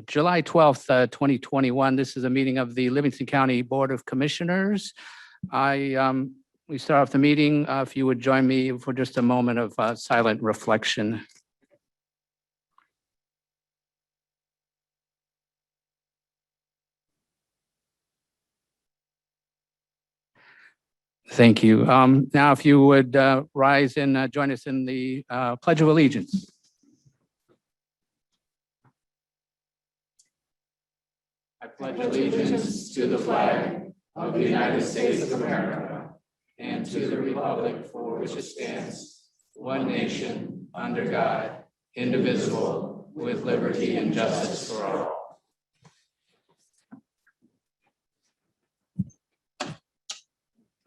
July 12th, 2021. This is a meeting of the Livingston County Board of Commissioners. We start off the meeting. If you would join me for just a moment of silent reflection. Thank you. Now, if you would rise and join us in the Pledge of Allegiance. I pledge allegiance to the flag of the United States of America and to the republic for which it stands, one nation, under God, indivisible, with liberty and justice for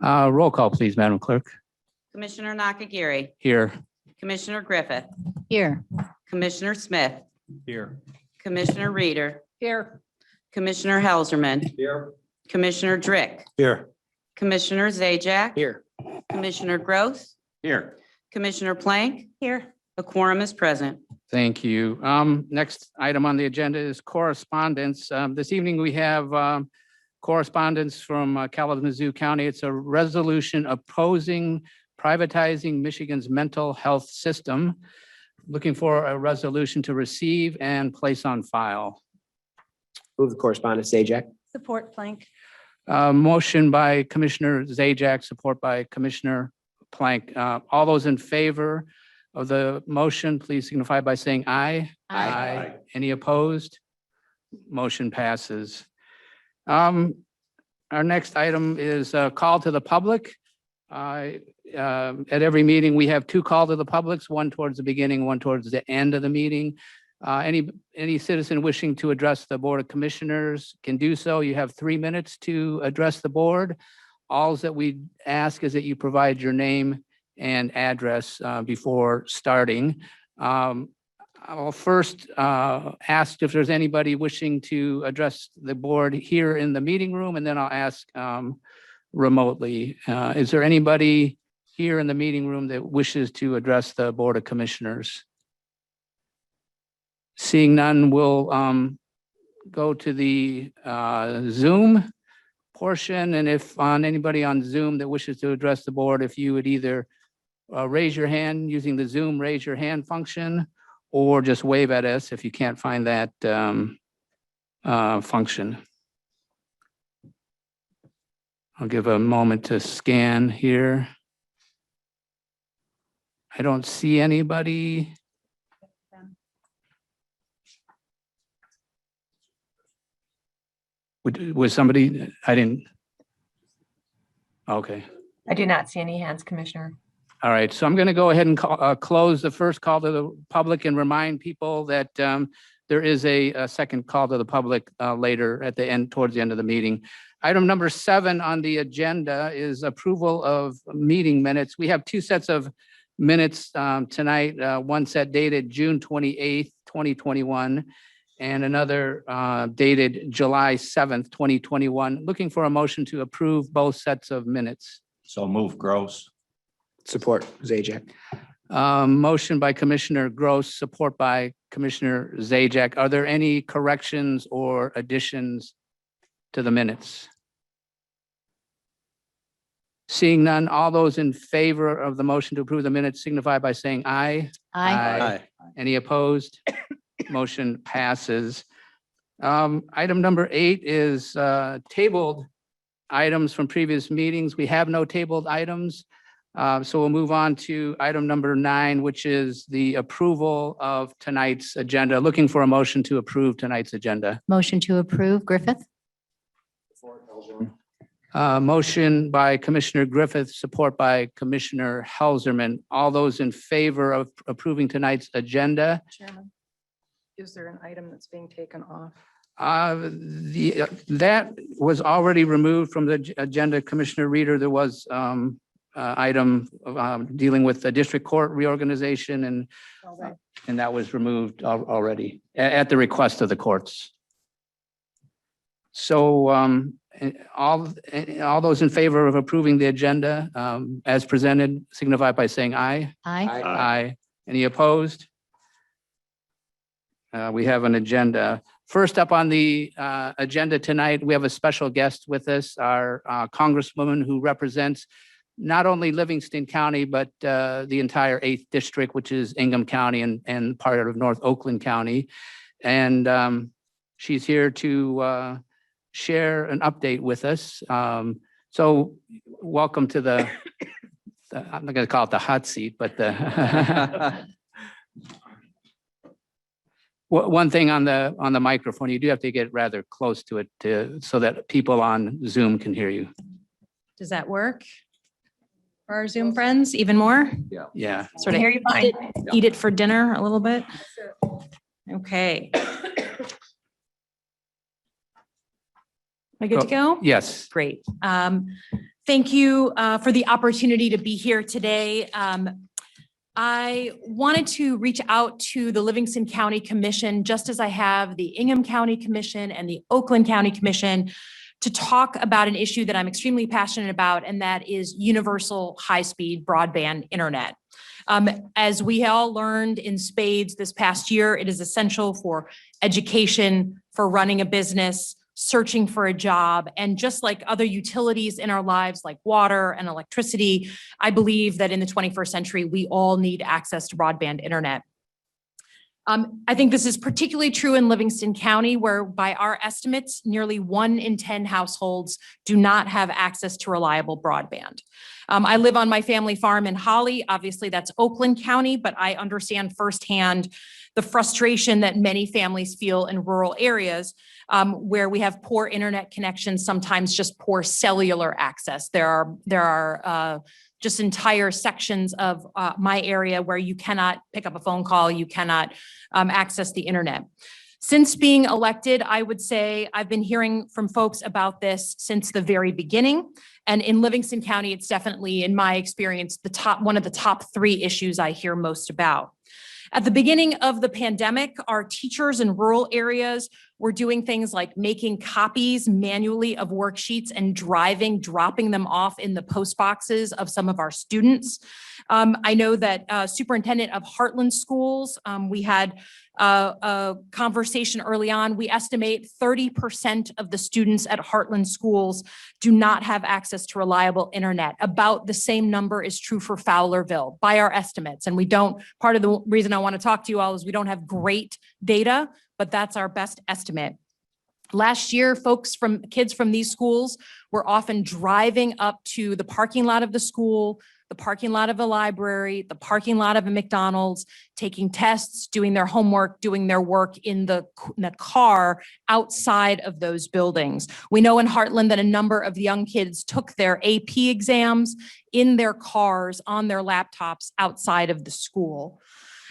all. Roll call, please, Madam Clerk. Commissioner Nakagiri. Here. Commissioner Griffith. Here. Commissioner Smith. Here. Commissioner Reeder. Here. Commissioner Helserman. Here. Commissioner Drick. Here. Commissioner Zajac. Here. Commissioner Gross. Here. Commissioner Plank. Here. A quorum is present. Thank you. Next item on the agenda is correspondence. This evening we have correspondence from Kalamazoo County. It's a resolution opposing privatizing Michigan's mental health system. Looking for a resolution to receive and place on file. Move the correspondence, Zajac. Support Plank. Motion by Commissioner Zajac, support by Commissioner Plank. All those in favor of the motion, please signify by saying aye. Aye. Any opposed? Motion passes. Our next item is a call to the public. At every meeting, we have two call to the publics, one towards the beginning, one towards the end of the meeting. Any citizen wishing to address the Board of Commissioners can do so. You have 3 minutes to address the board. All that we ask is that you provide your name and address before starting. I'll first ask if there's anybody wishing to address the board here in the meeting room, and then I'll ask remotely. Is there anybody here in the meeting room that wishes to address the Board of Commissioners? Seeing none, we'll go to the Zoom portion. And if anybody on Zoom that wishes to address the board, if you would either raise your hand using the Zoom raise your hand function, or just wave at us if you can't find that function. I'll give a moment to scan here. I don't see anybody. Was somebody, I didn't. Okay. I do not see any hands, Commissioner. All right, so I'm going to go ahead and close the first call to the public and remind people that there is a second call to the public later at the end, towards the end of the meeting. Item number 7 on the agenda is approval of meeting minutes. We have 2 sets of minutes tonight, one set dated June 28th, 2021, and another dated July 7th, 2021. Looking for a motion to approve both sets of minutes. So move, Gross. Support, Zajac. Motion by Commissioner Gross, support by Commissioner Zajac. Are there any corrections or additions to the minutes? Seeing none, all those in favor of the motion to approve the minutes signify by saying aye. Aye. Any opposed? Motion passes. Item number 8 is tabled items from previous meetings. We have no tabled items. So we'll move on to item number 9, which is the approval of tonight's agenda. Looking for a motion to approve tonight's agenda. Motion to approve Griffith. Motion by Commissioner Griffith, support by Commissioner Helserman. All those in favor of approving tonight's agenda? Chairman, is there an item that's being taken off? That was already removed from the agenda, Commissioner Reeder. There was item dealing with the district court reorganization, and that was removed already at the request of the courts. So all those in favor of approving the agenda as presented signify by saying aye. Aye. Aye. Any opposed? We have an agenda. First up on the agenda tonight, we have a special guest with us, our Congresswoman who represents not only Livingston County, but the entire 8th District, which is Ingham County and part of North Oakland County. And she's here to share an update with us. So welcome to the I'm not going to call it the hot seat, but the one thing on the microphone, you do have to get rather close to it so that people on Zoom can hear you. Does that work for our Zoom friends even more? Yeah. Sort of Hear you fine. eat it for dinner a little bit? Okay. Am I good to go? Yes. Great. Thank you for the opportunity to be here today. I wanted to reach out to the Livingston County Commission, just as I have the Ingham County Commission and the Oakland County Commission, to talk about an issue that I'm extremely passionate about, and that is universal high-speed broadband internet. As we all learned in spades this past year, it is essential for education, for running a business, searching for a job, and just like other utilities in our lives, like water and electricity, I believe that in the 21st century, we all need access to broadband internet. I think this is particularly true in Livingston County, where by our estimates, nearly 1 in 10 households do not have access to reliable broadband. I live on my family farm in Holly. Obviously, that's Oakland County, but I understand firsthand the frustration that many families feel in rural areas where we have poor internet connections, sometimes just poor cellular access. There are just entire sections of my area where you cannot pick up a phone call, you cannot access the internet. Since being elected, I would say I've been hearing from folks about this since the very beginning. And in Livingston County, it's definitely, in my experience, one of the top 3 issues I hear most about. At the beginning of the pandemic, our teachers in rural areas were doing things like making copies manually of worksheets and dropping them off in the post boxes of some of our students. I know that superintendent of Heartland schools, we had a conversation early on. We estimate 30% of the students at Heartland schools do not have access to reliable internet. About the same number is true for Fowlerville by our estimates. And part of the reason I want to talk to you all is we don't have great data, but that's our best estimate. Last year, kids from these schools were often driving up to the parking lot of the school, the parking lot of a library, the parking lot of a McDonald's, taking tests, doing their homework, doing their work in the car outside of those buildings. We know in Heartland that a number of young kids took their AP exams in their cars on their laptops outside of the school.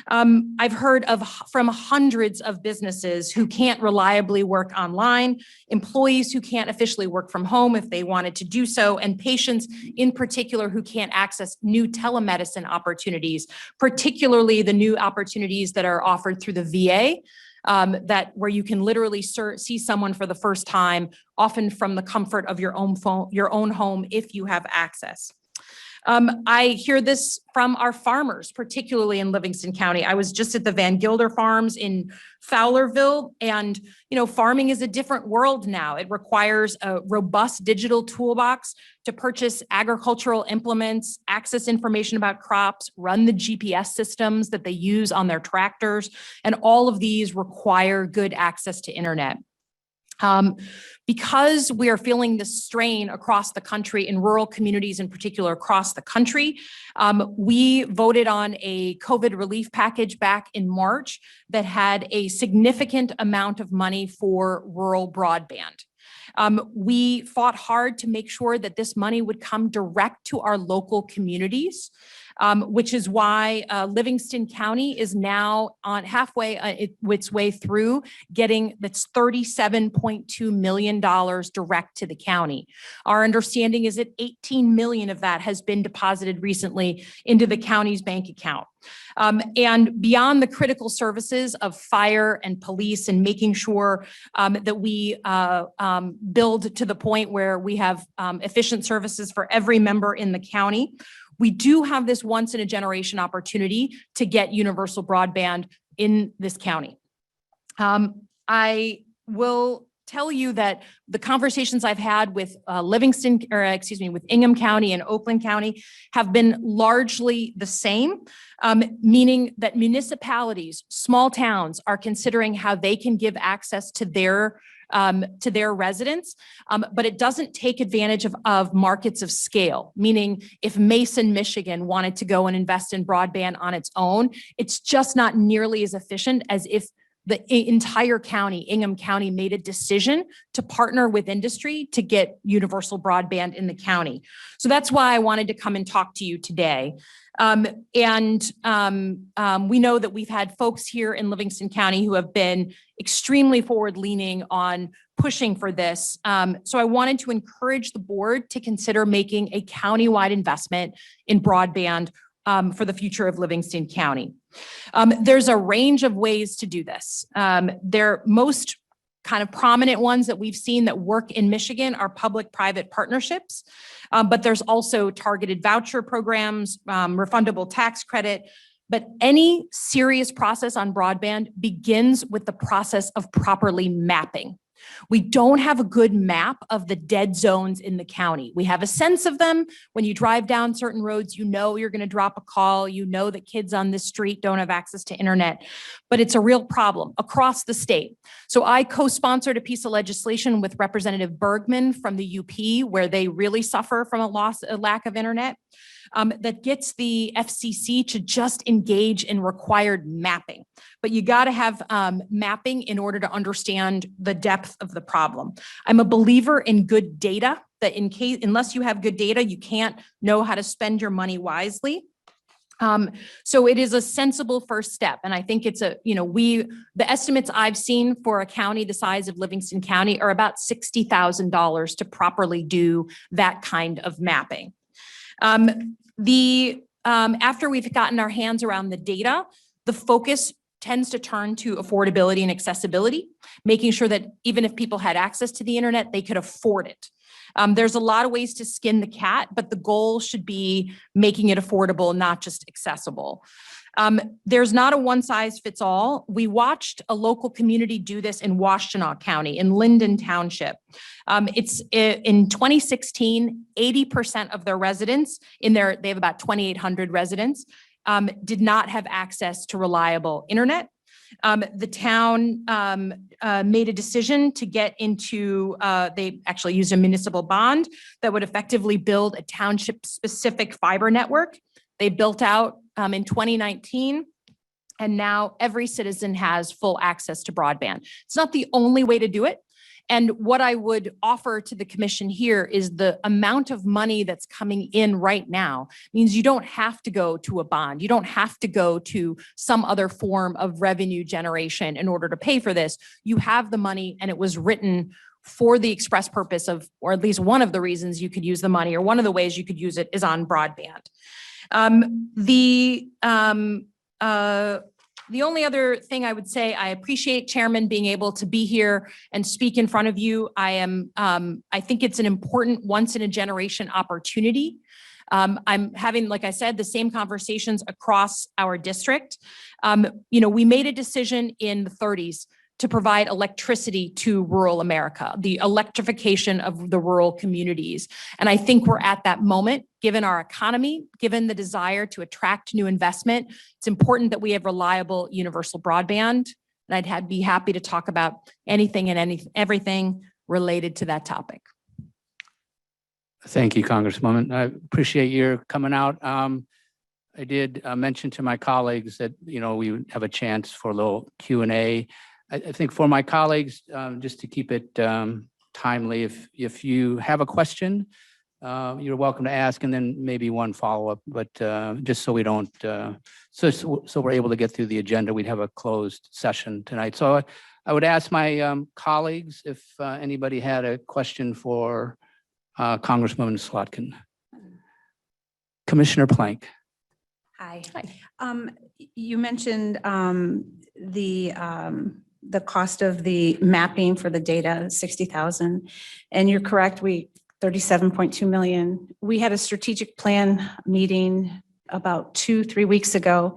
I've heard from hundreds of businesses who can't reliably work online, employees who can't officially work from home if they wanted to do so, and patients in particular who can't access new telemedicine opportunities, particularly the new opportunities that are offered through the VA. Where you can literally see someone for the first time, often from the comfort of your own home, if you have access. I hear this from our farmers, particularly in Livingston County. I was just at the Van Gilder Farms in Fowlerville, and farming is a different world now. It requires a robust digital toolbox to purchase agricultural implements, access information about crops, run the GPS systems that they use on their tractors, and all of these require good access to internet. Because we are feeling this strain across the country, in rural communities in particular across the country, we voted on a COVID relief package back in March that had a significant amount of money for rural broadband. We fought hard to make sure that this money would come direct to our local communities, which is why Livingston County is now on halfway its way through getting that's $37.2 million direct to the county. Our understanding is that 18 million of that has been deposited recently into the county's bank account. And beyond the critical services of fire and police and making sure that we build to the point where we have efficient services for every member in the county, we do have this once in a generation opportunity to get universal broadband in this county. I will tell you that the conversations I've had with Livingston, or excuse me, with Ingham County and Oakland County have been largely the same, meaning that municipalities, small towns are considering how they can give access to their residents, but it doesn't take advantage of markets of scale, meaning if Mason, Michigan wanted to go and invest in broadband on its own, it's just not nearly as efficient as if the entire county, Ingham County, made a decision to partner with industry to get universal broadband in the county. So that's why I wanted to come and talk to you today. We know that we've had folks here in Livingston County who have been extremely forward-leaning on pushing for this. So I wanted to encourage the board to consider making a countywide investment in broadband for the future of Livingston County. There's a range of ways to do this. Their most kind of prominent ones that we've seen that work in Michigan are public-private partnerships, but there's also targeted voucher programs, refundable tax credit. But any serious process on broadband begins with the process of properly mapping. We don't have a good map of the dead zones in the county. We have a sense of them. When you drive down certain roads, you know you're going to drop a call. You know that kids on this street don't have access to internet, but it's a real problem across the state. So I co-sponsored a piece of legislation with Representative Bergman from the UP, where they really suffer from a lack of internet, that gets the FCC to just engage in required mapping. But you got to have mapping in order to understand the depth of the problem. I'm a believer in good data, that unless you have good data, you can't know how to spend your money wisely. So it is a sensible first step. And I think it's the estimates I've seen for a county the size of Livingston County are about $60,000 to properly do that kind of mapping. After we've gotten our hands around the data, the focus tends to turn to affordability and accessibility, making sure that even if people had access to the internet, they could afford it. There's a lot of ways to skin the cat, but the goal should be making it affordable, not just accessible. There's not a one size fits all. We watched a local community do this in Washtenaw County, in Linden Township. In 2016, 80% of their residents they have about 2,800 residents, did not have access to reliable internet. The town made a decision to get into, they actually used a municipal bond that would effectively build a township-specific fiber network. They built out in 2019, and now every citizen has full access to broadband. It's not the only way to do it. And what I would offer to the commission here is the amount of money that's coming in right now means you don't have to go to a bond. You don't have to go to some other form of revenue generation in order to pay for this. You have the money, and it was written for the express purpose of, or at least one of the reasons you could use the money, or one of the ways you could use it, is on broadband. The only other thing I would say, I appreciate Chairman being able to be here and speak in front of you. I think it's an important once in a generation opportunity. I'm having, like I said, the same conversations across our district. We made a decision in the 30s to provide electricity to rural America, the electrification of the rural communities. And I think we're at that moment, given our economy, given the desire to attract new investment. It's important that we have reliable universal broadband. And I'd be happy to talk about anything and everything related to that topic. Thank you, Congresswoman. I appreciate your coming out. I did mention to my colleagues that, we would have a chance for a little Q&A. I think for my colleagues, just to keep it timely, if you have a question, you're welcome to ask, and then maybe one follow-up, but just so we don't, so we're able to get through the agenda, we'd have a closed session tonight. So I would ask my colleagues if anybody had a question for Congresswoman Slotkin. Commissioner Plank. Hi. You mentioned the cost of the mapping for the data, 60,000, and you're correct. 37.2 million. We had a strategic plan meeting about 2-3 weeks ago.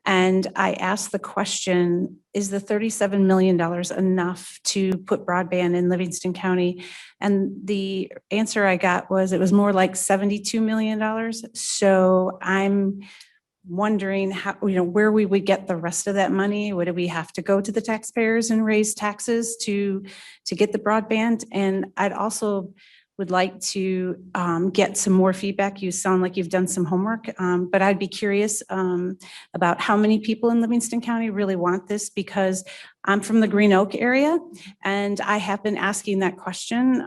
And I asked the question, is the $37 million enough to put broadband in Livingston County? And the answer I got was it was more like $72 million. So I'm wondering how, where we would get the rest of that money. Would we have to go to the taxpayers and raise taxes to get the broadband? And I'd also would like to get some more feedback. You sound like you've done some homework, but I'd be curious about how many people in Livingston County really want this, because I'm from the Green Oak area and I have been asking that question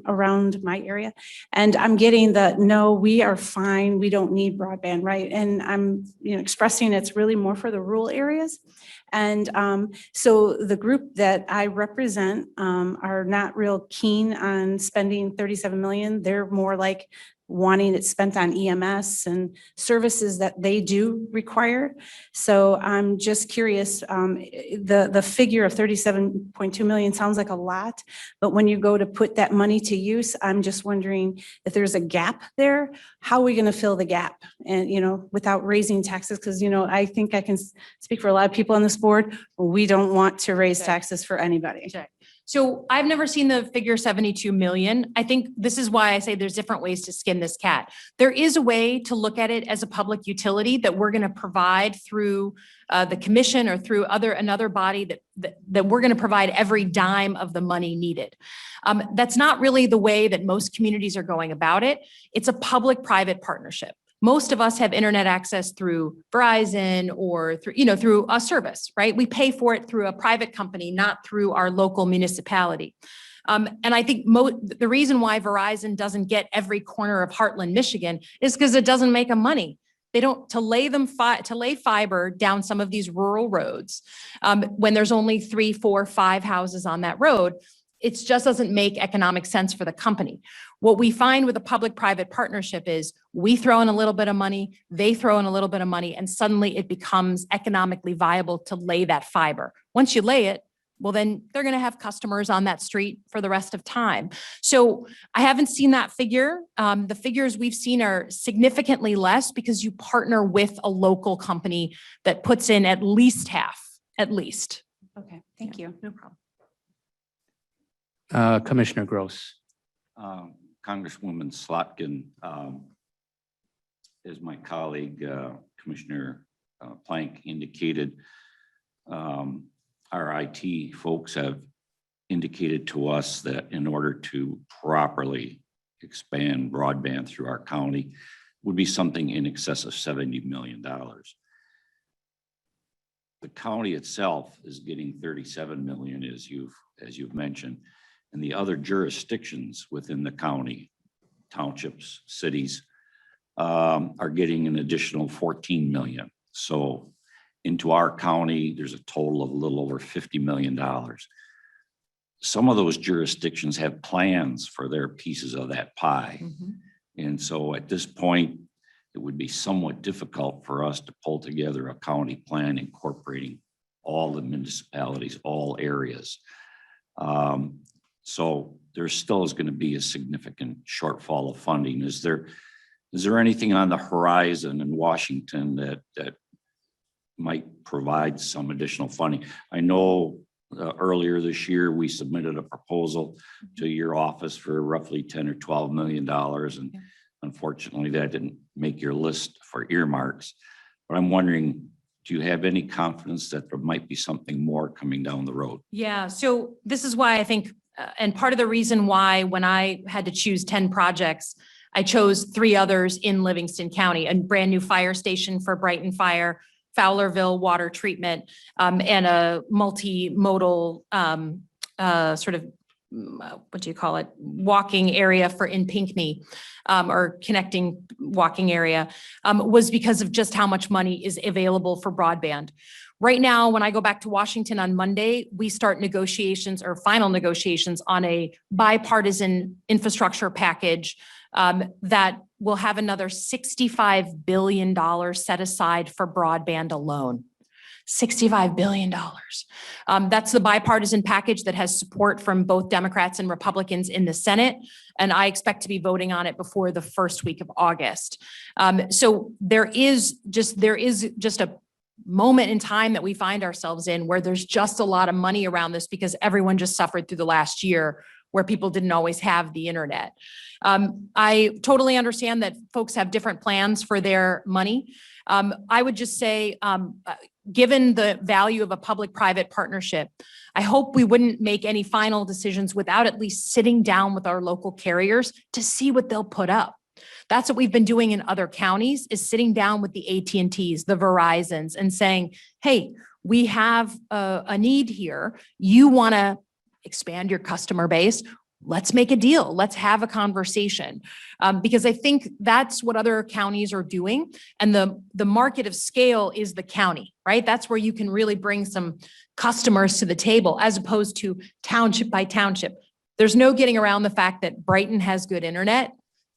around my area, and I'm getting the, no, we are fine. We don't need broadband, right? And I'm expressing it's really more for the rural areas. And so the group that I represent are not real keen on spending 37 million. They're more like wanting it spent on EMS and services that they do require. So I'm just curious, the figure of 37.2 million sounds like a lot, but when you go to put that money to use, I'm just wondering if there's a gap there, how are we going to fill the gap? And, without raising taxes, because, I think I can speak for a lot of people on this board. We don't want to raise taxes for anybody. So I've never seen the figure 72 million. I think this is why I say there's different ways to skin this cat. There is a way to look at it as a public utility that we're going to provide through the commission or through another body that we're going to provide every dime of the money needed. That's not really the way that most communities are going about it. It's a public-private partnership. Most of us have internet access through Verizon or through a service, right? We pay for it through a private company, not through our local municipality. And I think the reason why Verizon doesn't get every corner of Heartland, Michigan is because it doesn't make them money. They don't, to lay fiber down some of these rural roads when there's only 3, 4, 5 houses on that road. It just doesn't make economic sense for the company. What we find with a public-private partnership is we throw in a little bit of money, they throw in a little bit of money, and suddenly it becomes economically viable to lay that fiber. Once you lay it, well, then they're going to have customers on that street for the rest of time. So I haven't seen that figure. The figures we've seen are significantly less because you partner with a local company that puts in at least half, at least. Okay, thank you. No problem. Commissioner Gross. Congresswoman Slotkin, as my colleague, Commissioner Plank indicated, our IT folks have indicated to us that in order to properly expand broadband through our county would be something in excess of $70 million. The county itself is getting 37 million, as you've mentioned, and the other jurisdictions within the county, townships, cities, are getting an additional 14 million. So into our county, there's a total of a little over $50 million. Some of those jurisdictions have plans for their pieces of that pie. Mm-hmm. And so at this point, it would be somewhat difficult for us to pull together a county plan incorporating all the municipalities, all areas. So there still is going to be a significant shortfall of funding. Is there anything on the horizon in Washington that might provide some additional funding? I know earlier this year, we submitted a proposal to your office for roughly $10 or $12 million. And unfortunately, that didn't make your list for earmarks. But I'm wondering, do you have any confidence that there might be something more coming down the road? Yeah, so this is why I think, and part of the reason why when I had to choose 10 projects, I chose 3 others in Livingston County, a brand new fire station for Brighton Fire, Fowlerville water treatment, and a multimodal sort of, what do you call it, walking area in Pinckney, or connecting walking area, was because of just how much money is available for broadband. Right now, when I go back to Washington on Monday, we start negotiations or final negotiations on a bipartisan infrastructure package that will have another $65 billion set aside for broadband alone. $65 billion. That's the bipartisan package that has support from both Democrats and Republicans in the Senate. And I expect to be voting on it before the first week of August. So there is just moment in time that we find ourselves in where there's just a lot of money around this because everyone just suffered through the last year where people didn't always have the internet. I totally understand that folks have different plans for their money. I would just say, given the value of a public-private partnership, I hope we wouldn't make any final decisions without at least sitting down with our local carriers to see what they'll put up. That's what we've been doing in other counties, is sitting down with the AT&Ts, the Verizons, and saying, hey, we have a need here. You want to expand your customer base? Let's make a deal. Let's have a conversation. Because I think that's what other counties are doing. And the market of scale is the county, right? That's where you can really bring some customers to the table as opposed to township by township. There's no getting around the fact that Brighton has good internet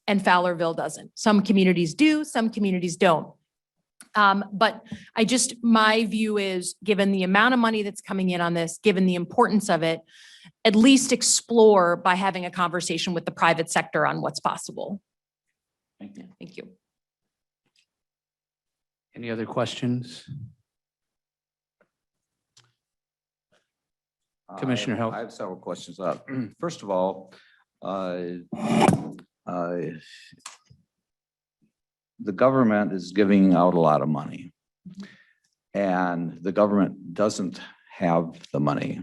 and Fowlerville doesn't. Some communities do, some communities don't. But my view is, given the amount of money that's coming in on this, given the importance of it, at least explore by having a conversation with the private sector on what's possible. Thank you. Thank you. Any other questions? Commissioner Hill. I have several questions. First of all, the government is giving out a lot of money, and the government doesn't have the money.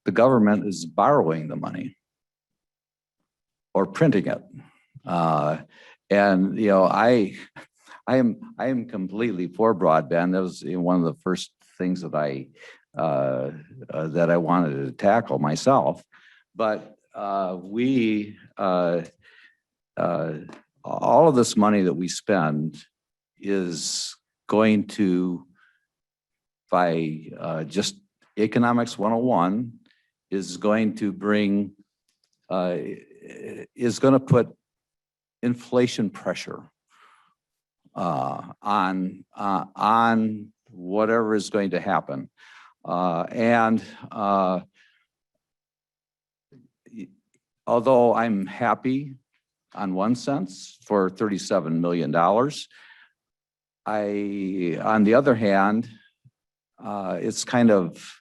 The government is borrowing the money or printing it. And, you know, I am completely for broadband. That was one of the first things that I wanted to tackle myself. But all of this money that we spend is going to, by just economics 101, is going to bring, is going to put inflation pressure on whatever is going to happen. Although I'm happy on one sense for $37 million, on the other hand, it's kind of,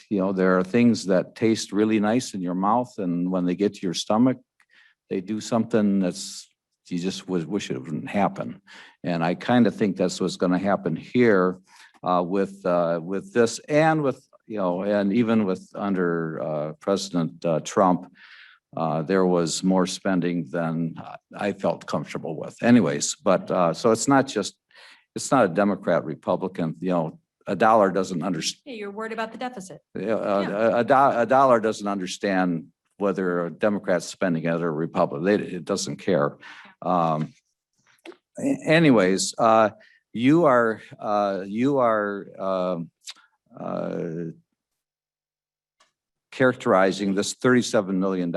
you know, there are things that taste really nice in your mouth, and when they get to your stomach, they do something that's, you just wish it wouldn't happen. And I kind of think that's what's going to happen here with this, and with, you know, and even with under President Trump, there was more spending than I felt comfortable with. Anyways, but so it's not a Democrat, Republican, you know, a dollar doesn't understand. Yeah, you're worried about the deficit. A dollar doesn't understand whether a Democrat's spending it or a Republican. It doesn't care. Anyways, you are characterizing this $37 million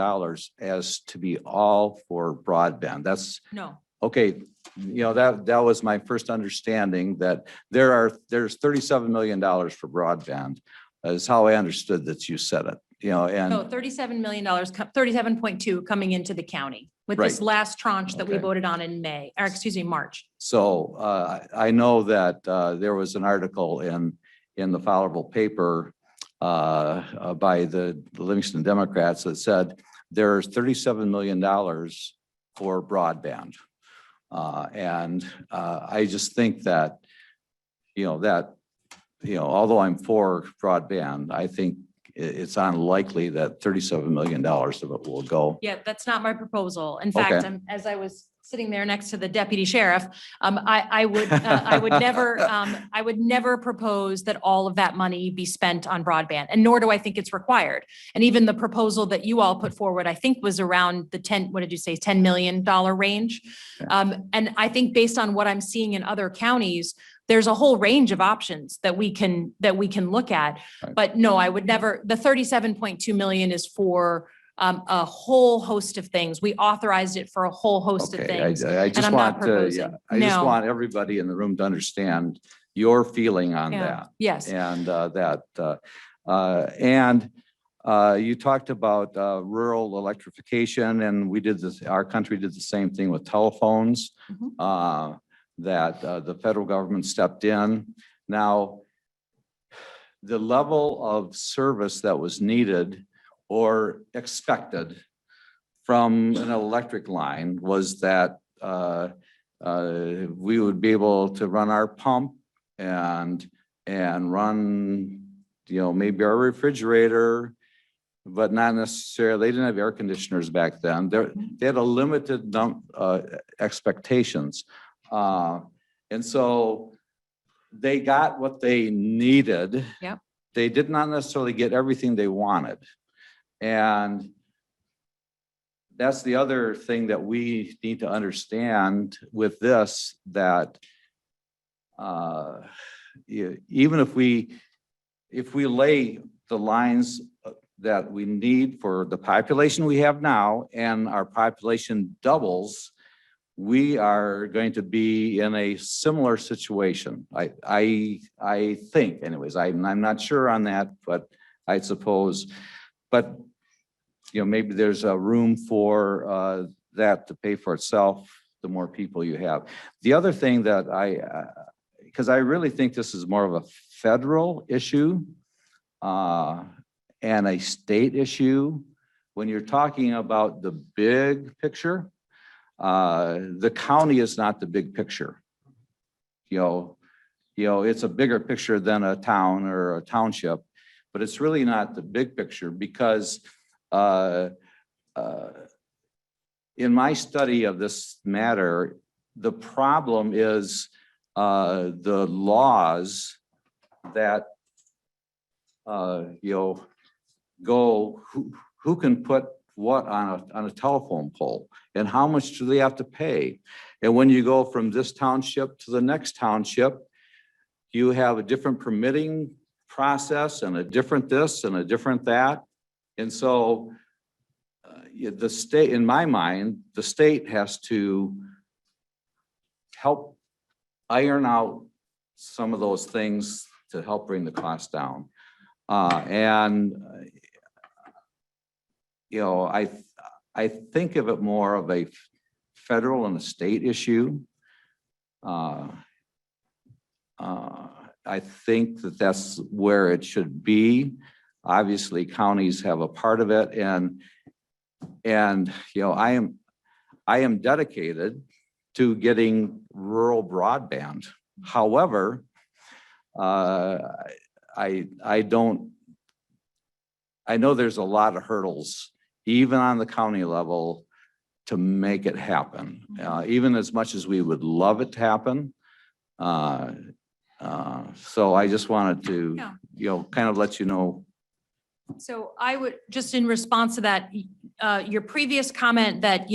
as to be all for broadband. That's No. okay. You know, that was my first understanding, that there's $37 million for broadband, is how I understood that you said it, you know, and No, $37 million, 37.2 coming into the county with this Right. last tranche that we Okay. voted on in March. so I know that there was an article in the Fowlerville paper by the Livingston Democrats that said there's $37 million for broadband. And I just think that, although I'm for broadband, I think it's unlikely that $37 million of it will go. Yeah, that's not my proposal. In fact, Okay. as I was sitting there next to the deputy sheriff, I would never propose that all of that money be spent on broadband, and nor do I think it's required. And even the proposal that you all put forward, I think was around the $10 million range. And I think based on what I'm seeing in other counties, there's a whole range of options that we can look at. Right. But no, I would never, the 37.2 million is for a whole host of things. We authorized it for a whole host of Okay, things. I just I'm not want to, proposing. I just No. want everybody in the room to understand your feeling on Yeah. that. Yes. And you talked about rural electrification, and we did this, our country did the same thing with telephones. Mhm. that the federal government stepped in. Now, the level of service that was needed or expected from an electric line was that we would be able to run our pump and run, maybe our refrigerator, but not necessarily, they didn't have air conditioners back then. They had a limited expectations. And so they got what they needed. Yep. They did not necessarily get everything they wanted. And that's the other thing that we need to understand with this, that even if we lay the lines that we need for the population we have now and our population doubles, we are going to be in a similar situation. I think anyways, I'm not sure on that, but I suppose, but maybe there's a room for that to pay for itself, the more people you have. The other thing that because I really think this is more of a federal issue and a state issue. When you're talking about the big picture, the county is not the big picture. It's a bigger picture than a town or a township, but it's really not the big picture because in my study of this matter, the problem is the laws that go who can put what on a telephone pole and how much do they have to pay. And when you go from this township to the next township, you have a different permitting process and a different this and a different that. And so the state, in my mind, the state has to help iron out some of those things to help bring the cost down. I think of it more of a federal and a state issue. I think that that's where it should be. Obviously, counties have a part of it, and I am dedicated to getting rural broadband. However, I know there's a lot of hurdles, even on the county level, to make it happen. Even as much as we would love it to happen. So I just wanted to, kind of let you know. So I would, just in response to that, your previous comment that,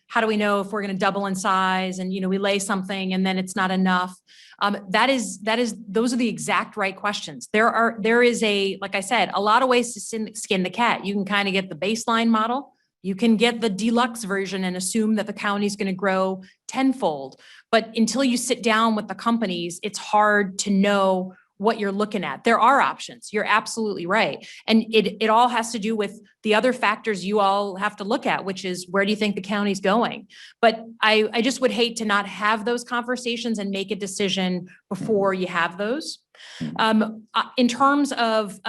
how do we know if we're going to double in size and, we lay something and then it's not enough. Those are the exact right questions. There is like I said, a lot of ways to skin the cat. You can kind of get the baseline model. You can get the deluxe version and assume that the county is going to grow tenfold. But until you sit down with the companies, it's hard to know what you're looking at. There are options. You're absolutely right. And it all has to do with the other factors you all have to look at, which is where do you think the county's going? But I just would hate to not have those conversations and make a decision before you have those. In terms of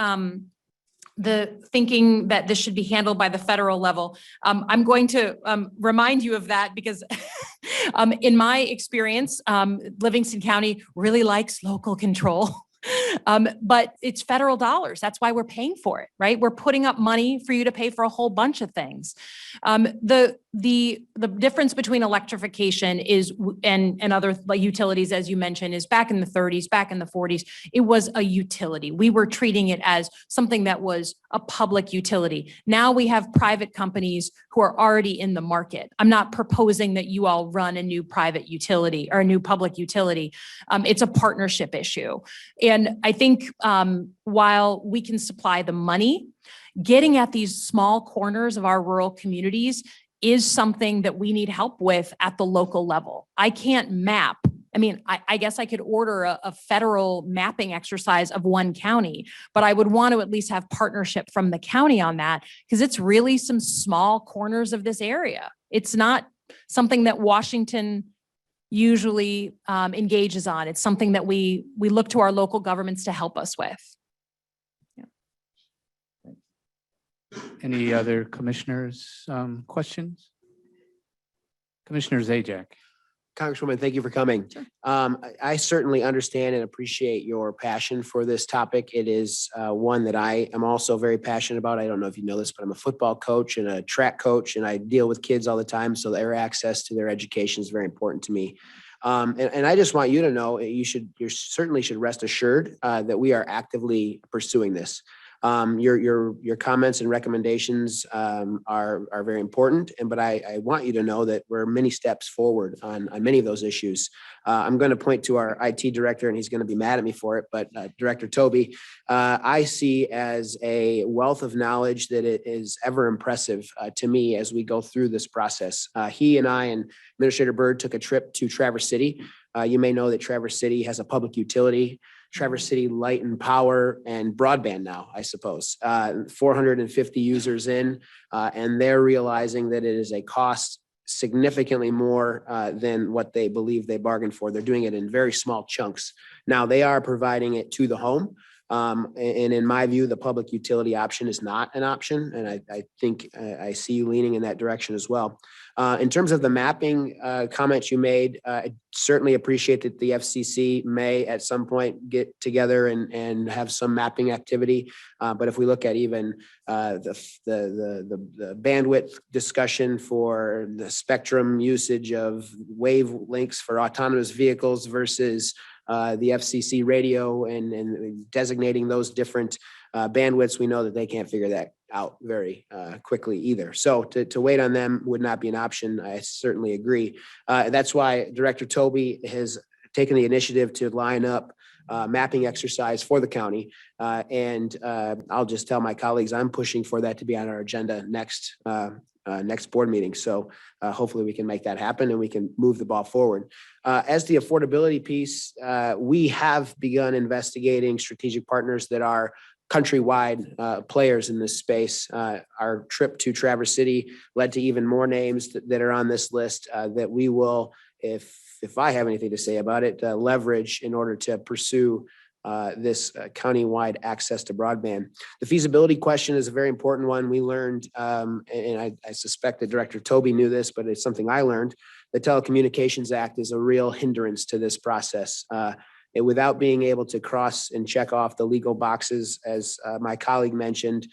the thinking that this should be handled by the federal level, I'm going to remind you of that because in my experience, Livingston County really likes local control. But it's federal dollars. That's why we're paying for it, right? We're putting up money for you to pay for a whole bunch of things. The difference between electrification is and other like utilities, as you mentioned, is back in the 30s, back in the 40s, it was a utility. We were treating it as something that was a public utility. Now we have private companies who are already in the market. I'm not proposing that you all run a new private utility or a new public utility. It's a partnership issue. And I think while we can supply the money, getting at these small corners of our rural communities is something that we need help with at the local level. I can't map. I guess I could order a federal mapping exercise of one county, but I would want to at least have partnership from the county on that because it's really some small corners of this area. It's not something that Washington usually engages on. It's something that we look to our local governments to help us with. Any other commissioners, questions? Commissioner Zajac. Congresswoman, thank you for coming. I certainly understand and appreciate your passion for this topic. It is one that I am also very passionate about. I don't know if you know this, but I'm a football coach and a track coach, and I deal with kids all the time. So their access to their education is very important to me. And I just want you to know, you certainly should rest assured that we are actively pursuing this. Your comments and recommendations are very important, but I want you to know that we're many steps forward on many of those issues. I'm going to point to our IT director, and he's going to be mad at me for it, but Director Toby, I see as a wealth of knowledge that it is ever impressive to me as we go through this process. He and I and Administrator Byrd took a trip to Traverse City. You may know that Traverse City has a public utility, Traverse City Light and Power and Broadband now, I suppose. 450 users in, and they're realizing that it is a cost significantly more than what they believe they bargained for. They're doing it in very small chunks. Now, they are providing it to the home. And in my view, the public utility option is not an option. And I think I see you leaning in that direction as well. In terms of the mapping comments you made, I certainly appreciate that the FCC may at some point get together and have some mapping activity. But if we look at even the bandwidth discussion for the spectrum usage of wavelengths for autonomous vehicles versus the FCC radio and designating those different bandwidths, we know that they can't figure that out very quickly either. So to wait on them would not be an option. I certainly agree. That's why Director Toby has taken the initiative to line up mapping exercise for the county. And I'll just tell my colleagues, I'm pushing for that to be on our agenda next board meeting. So hopefully we can make that happen and we can move the ball forward. As the affordability piece, we have begun investigating strategic partners that are countrywide players in this space. Our trip to Traverse City led to even more names that are on this list that we will, if I have anything to say about it, leverage in order to pursue this county-wide access to broadband. The feasibility question is a very important one. We learned, and I suspect that Director Toby knew this, but it's something I learned. The Telecommunications Act is a real hindrance to this process. Without being able to cross and check off the legal boxes, as my colleague mentioned,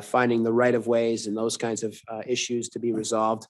finding the right of ways and those kinds of issues to be resolved.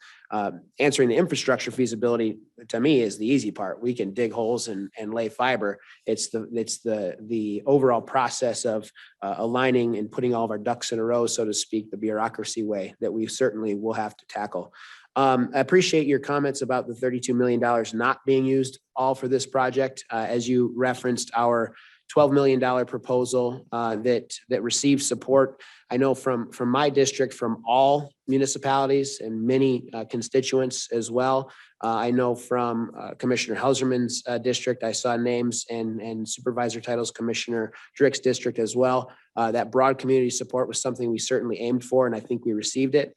Answering the infrastructure feasibility to me is the easy part. We can dig holes and lay fiber. It's the overall process of aligning and putting all of our ducks in a row, so to speak, the bureaucracy way that we certainly will have to tackle. I appreciate your comments about the $32 million not being used all for this project. As you referenced, our $12 million proposal that received support. I know from my district, from all municipalities and many constituents as well. I know from Commissioner Hauserman's district, I saw names and Supervisor Titles Commissioner Drick's district as well. That broad community support was something we certainly aimed for, and I think we received it.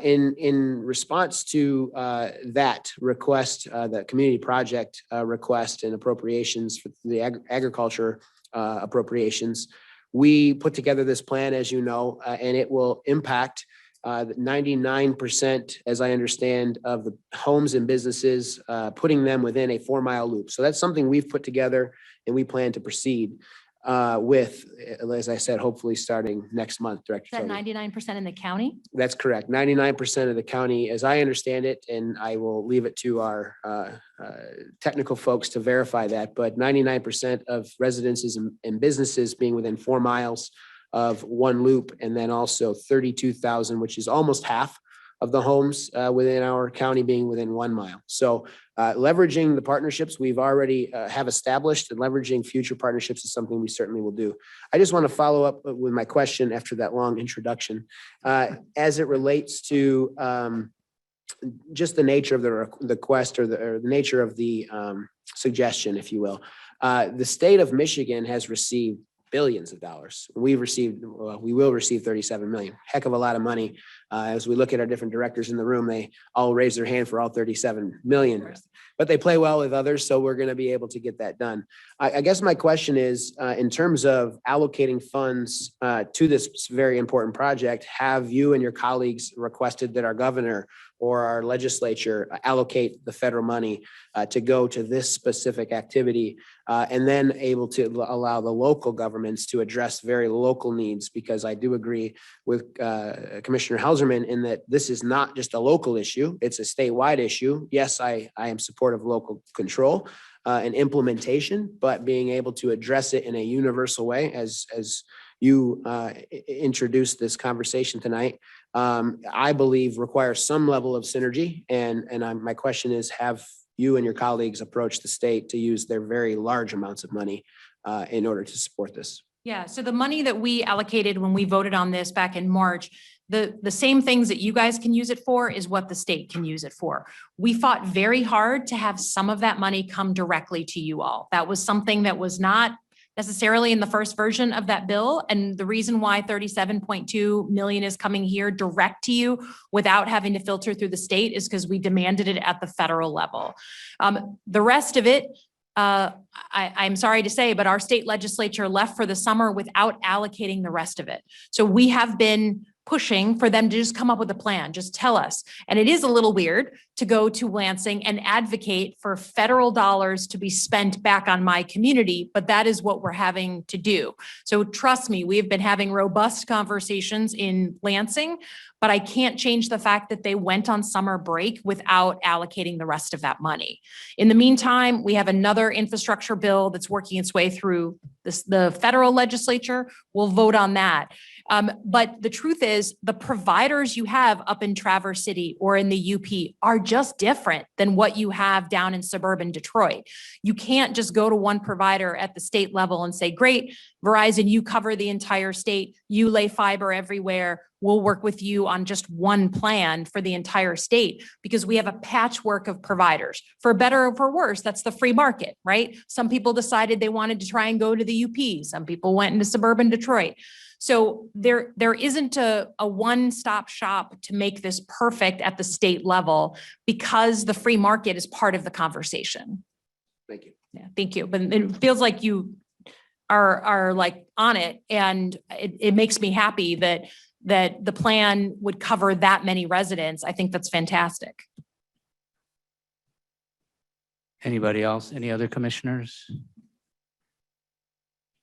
In response to that request, the community project request and appropriations for the agriculture appropriations, we put together this plan, as you know, and it will impact 99%, as I understand, of the homes and businesses, putting them within a 4-mile loop. So that's something we've put together and we plan to proceed with, as I said, hopefully starting next month, Director. Is that 99% in the county? That's correct. 99% of the county, as I understand it, and I will leave it to our technical folks to verify that, but 99% of residences and businesses being within 4 miles of one loop, and then also 32,000, which is almost half of the homes within our county being within 1 mile. So leveraging the partnerships we've already have established and leveraging future partnerships is something we certainly will do. I just want to follow up with my question after that long introduction. As it relates to just the nature of the quest or the nature of the suggestion, if you will. The state of Michigan has received billions of dollars. We will receive 37 million. Heck of a lot of money. As we look at our different directors in the room, they all raise their hand for all 37 million. But they play well with others, so we're going to be able to get that done. I guess my question is, in terms of allocating funds to this very important project, have you and your colleagues requested that our governor or our legislature allocate the federal money to go to this specific activity, and then able to allow the local governments to address very local needs? Because I do agree with Commissioner Hauserman in that this is not just a local issue, it's a statewide issue. Yes, I am supportive of local control and implementation, but being able to address it in a universal way, as you introduced this conversation tonight, I believe requires some level of synergy. And my question is, have you and your colleagues approached the state to use their very large amounts of money in order to support this? Yeah, so the money that we allocated when we voted on this back in March, the same things that you guys can use it for is what the state can use it for. We fought very hard to have some of that money come directly to you all. That was something that was not necessarily in the first version of that bill. And the reason why 37.2 million is coming here direct to you without having to filter through the state is because we demanded it at the federal level. The rest of it, I'm sorry to say, but our state legislature left for the summer without allocating the rest of it. So we have been pushing for them to just come up with a plan, just tell us. And it is a little weird to go to Lansing and advocate for federal dollars to be spent back on my community, but that is what we're having to do. So trust me, we have been having robust conversations in Lansing, but I can't change the fact that they went on summer break without allocating the rest of that money. In the meantime, we have another infrastructure bill that's working its way through the federal legislature. We'll vote on that. But the truth is, the providers you have up in Traverse City or in the UP are just different than what you have down in suburban Detroit. You can't just go to one provider at the state level and say, great, Verizon, you cover the entire state, you lay fiber everywhere, we'll work with you on just one plan for the entire state, because we have a patchwork of providers. For better or for worse, that's the free market, right? Some people decided they wanted to try and go to the UP. Some people went into suburban Detroit. So there isn't a one-stop shop to make this perfect at the state level, because the free market is part of the conversation. Thank you. Yeah, thank you. But it feels like you are like on it, and it makes me happy that the plan would cover that many residents. I think that's fantastic. Anybody else? Any other commissioners?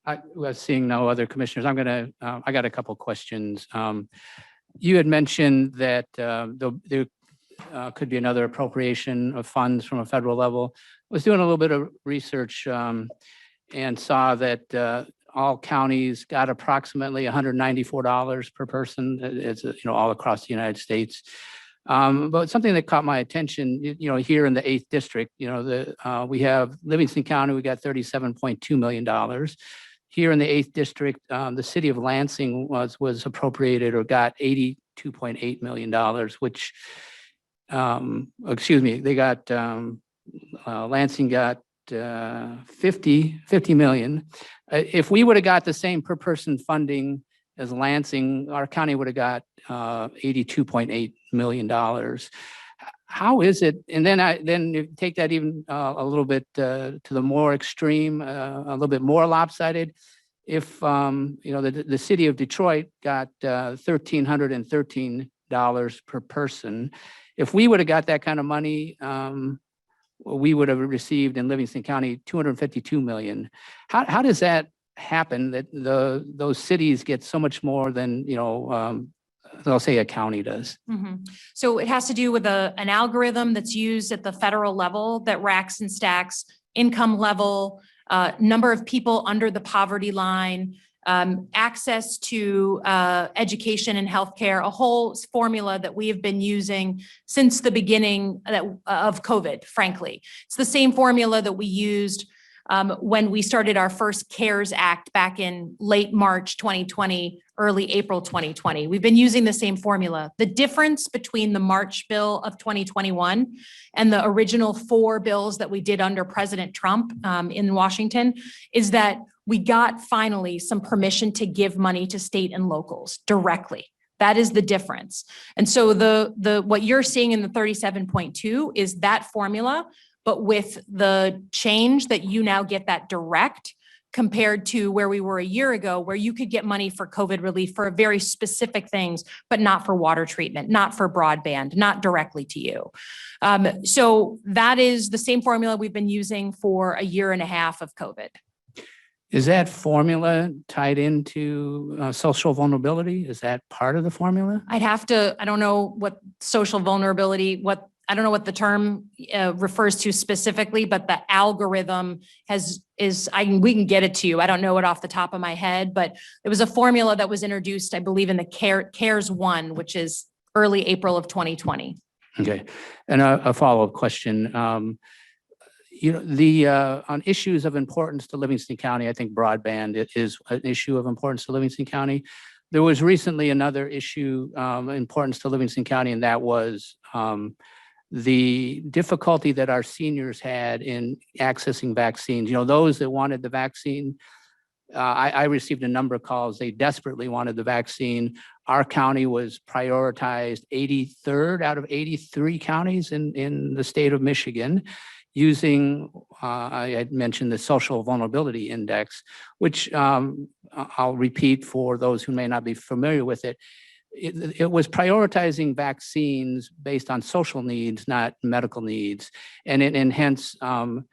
I was seeing no other commissioners. I got a couple questions. You had mentioned that there could be another appropriation of funds from a federal level. I was doing a little bit of research and saw that all counties got approximately $194 per person. It's all across the United States. But something that caught my attention, here in the 8th district, we have Livingston County, we got $37.2 million. Here in the 8th district, the city of Lansing was appropriated or got $82.8 million, which, they got, Lansing got 50 million. If we would have got the same per person funding as Lansing, our county would have got $82.8 million. How is it? And then you take that even a little bit to the more extreme, a little bit more lopsided. If the city of Detroit got $1,313 per person, if we would have got that kind of money, we would have received in Livingston County $252 million. How does that happen that those cities get so much more than I'll say a county does? Mm-hmm. So it has to do with an algorithm that's used at the federal level that racks and stacks income level, number of people under the poverty line, access to education and healthcare, a whole formula that we have been using since the beginning of COVID, frankly. It's the same formula that we used when we started our first CARES Act back in late March 2020, early April 2020. We've been using the same formula. The difference between the March bill of 2021 and the original 4 bills that we did under President Trump in Washington is that we got finally some permission to give money to state and locals directly. That is the difference. And so what you're seeing in the 37.2 is that formula, but with the change that you now get that direct compared to where we were a year ago, where you could get money for COVID relief for very specific things, but not for water treatment, not for broadband, not directly to you. So that is the same formula we've been using for a year and a half of COVID. Is that formula tied into social vulnerability? Is that part of the formula? I don't know what social vulnerability, I don't know what the term refers to specifically, but the algorithm we can get it to you. I don't know it off the top of my head, but it was a formula that was introduced, I believe, in the CARES 1, which is early April of 2020. Okay. And a follow-up question. On issues of importance to Livingston County, I think broadband is an issue of importance to Livingston County. There was recently another issue importance to Livingston County, and that was the difficulty that our seniors had in accessing vaccines. Those that wanted the vaccine, I received a number of calls. They desperately wanted the vaccine. Our county was prioritized 83rd out of 83 counties in the state of Michigan, using, I had mentioned the social vulnerability index, which I'll repeat for those who may not be familiar with it. It was prioritizing vaccines based on social needs, not medical needs. And hence, our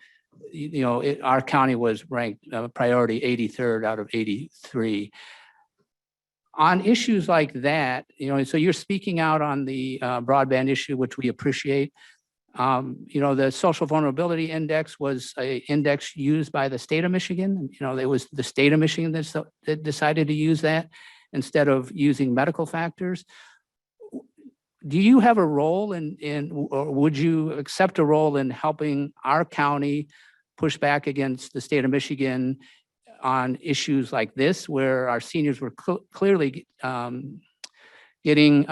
county was ranked priority 83rd out of 83. On issues like that, so you're speaking out on the broadband issue, which we appreciate. The social vulnerability index was an index used by the state of Michigan. It was the state of Michigan that decided to use that instead of using medical factors. Do you have a role or would you accept a role in helping our county push back against the state of Michigan on issues like this, where our seniors were clearly getting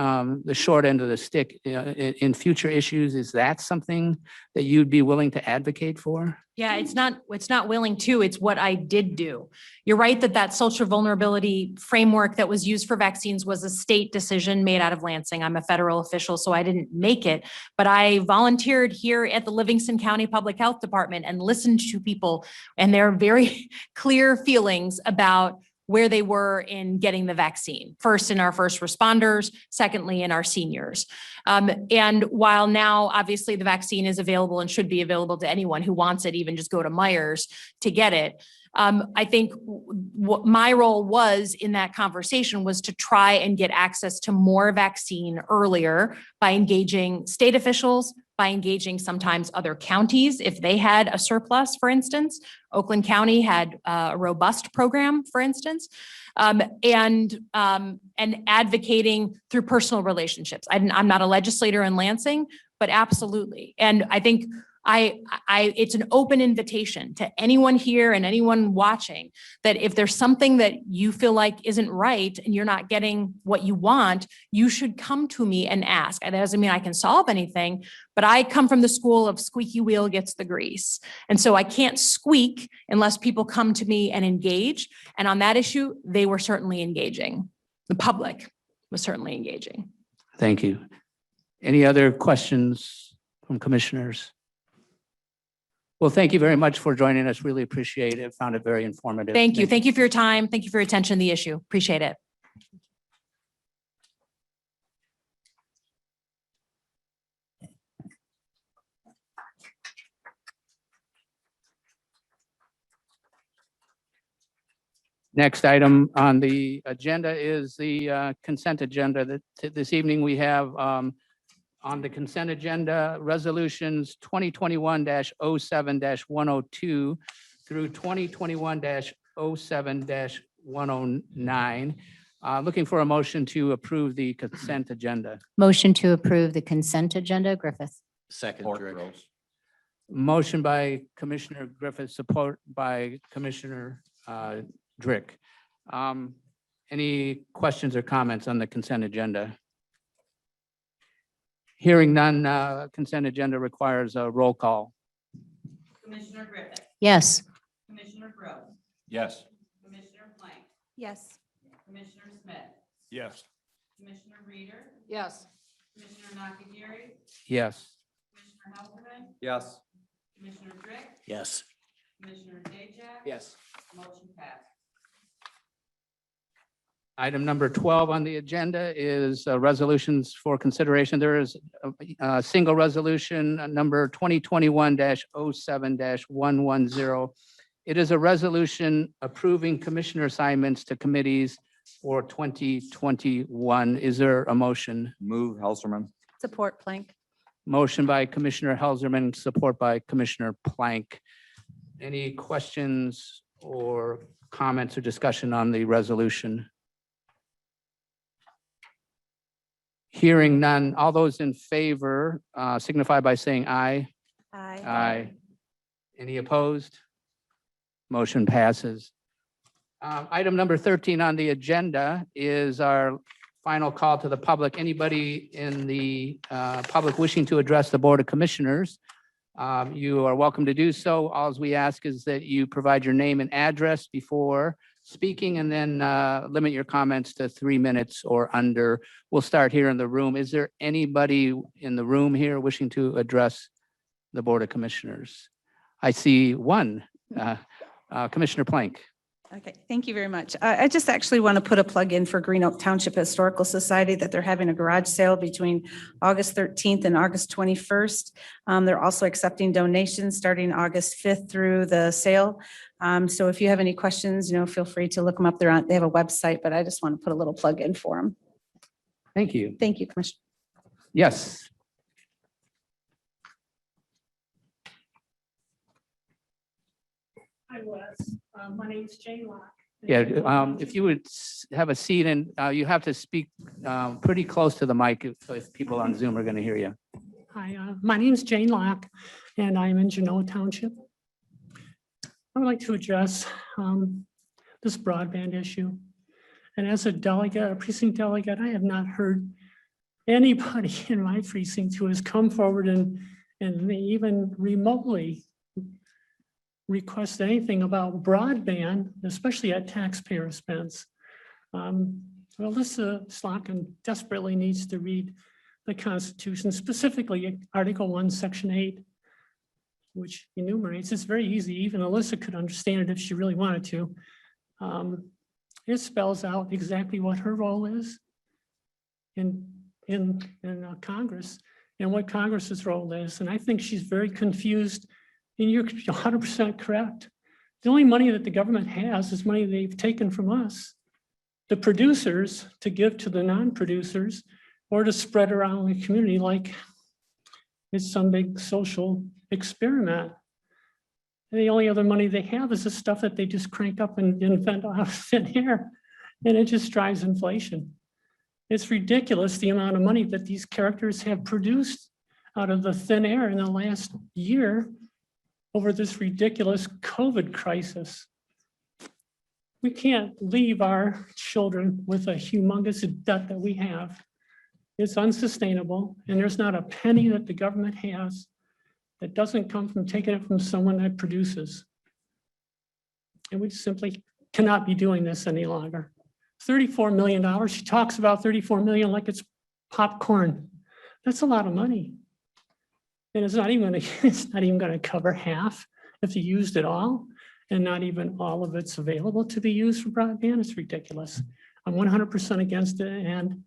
the short end of the stick in future issues? Is that something that you'd be willing to advocate for? Yeah, it's not willing to, it's what I did do. You're right that social vulnerability framework that was used for vaccines was a state decision made out of Lansing. I'm a federal official, so I didn't make it, but I volunteered here at the Livingston County Public Health Department and listened to people and their very clear feelings about where they were in getting the vaccine. First in our first responders, secondly in our seniors. And while now obviously the vaccine is available and should be available to anyone who wants it, even just go to Myers to get it. I think what my role was in that conversation was to try and get access to more vaccine earlier by engaging state officials, by engaging sometimes other counties if they had a surplus, for instance. Oakland County had a robust program, for instance, and advocating through personal relationships. I'm not a legislator in Lansing, but absolutely. And I think it's an open invitation to anyone here and anyone watching that if there's something that you feel like isn't right and you're not getting what you want, you should come to me and ask. That doesn't mean I can solve anything, but I come from the school of squeaky wheel gets the grease. And so I can't squeak unless people come to me and engage. And on that issue, they were certainly engaging. The public was certainly engaging. Thank you. Any other questions from commissioners? Well, thank you very much for joining us. Really appreciate it. Found it very informative. Thank you. Thank you for your time. Thank you for your attention to the issue. Appreciate it. Next item on the agenda is the consent agenda. That this evening we have on the consent agenda, resolutions 2021-07-102 through 2021-07-109. Looking for a motion to approve the consent agenda. Motion to approve the consent agenda, Griffith. Second, Motion by Commissioner Griffith, support by Commissioner Drick. Any questions or comments on the consent agenda? Hearing none, consent agenda requires a roll call. Commissioner Griffith, Yes. Commissioner Grow, Yes. Commissioner Plank, Yes. Commissioner Smith, Yes. Commissioner Reader, Yes. Commissioner Nakagiri, Yes. Commissioner Helserman, Yes. Commissioner Drick, Yes. Commissioner Zajac, Yes. motion passed. Item number 12 on the agenda is resolutions for consideration. There is a single resolution number 2021-07-110. It is a resolution approving commissioner assignments to committees for 2021. Is there a motion? Move Helserman. Support Plank. Motion by Commissioner Helserman, support by Commissioner Plank. Any questions or comments or discussion on the resolution? Hearing none. All those in favor signify by saying aye. Aye. Any opposed? Motion passes. Item number 13 on the agenda is our final call to the public. Anybody in the public wishing to address the Board of Commissioners, you are welcome to do so. All we ask is that you provide your name and address before speaking, and then limit your comments to 3 minutes or under. We'll start here in the room. Is there anybody in the room here wishing to address the Board of Commissioners? I see one, Commissioner Plank. Okay, thank you very much. I just actually want to put a plug in for Green Oak Township Historical Society that they're having a garage sale between August 13th and August 21st. They're also accepting donations starting August 5th through the sale. So if you have any questions, feel free to look them up. They have a website, but I just want to put a little plug in for them. Thank you. Thank you, Commissioner. Yes. Hi, Wes. My name's Jane Locke. Yeah, if you would have a seat, and you have to speak pretty close to the mic if people on Zoom are going to hear you. Hi, my name's Jane Locke, and I'm in Genoa Township. I would like to address this broadband issue. And as a delegate, a precinct delegate, I have not heard anybody in my precinct who has come forward and even remotely request anything about broadband, especially at taxpayer expense. Alyssa Slotkin desperately needs to read the Constitution, specifically Article 1, Section 8, which enumerates. It's very easy. Even Alyssa could understand it if she really wanted to. It spells out exactly what her role is in Congress and what Congress's role is. And I think she's very confused. And you're 100% correct. The only money that the government has is money they've taken from us, the producers, to give to the non-producers or to spread around the community like it's some big social experiment. And the only other money they have is the stuff that they just crank up and invent out of thin air, and it just drives inflation. It's ridiculous the amount of money that these characters have produced out of the thin air in the last year over this ridiculous COVID crisis. We can't leave our children with a humongous debt that we have. It's unsustainable, and there's not a penny that the government has that doesn't come from taking it from someone that produces. And we simply cannot be doing this any longer. $34 million, she talks about 34 million like it's popcorn. That's a lot of money. And it's not even going to cover half if you used it all, and not even all of it's available to be used for broadband. It's ridiculous. I'm 100% against it, and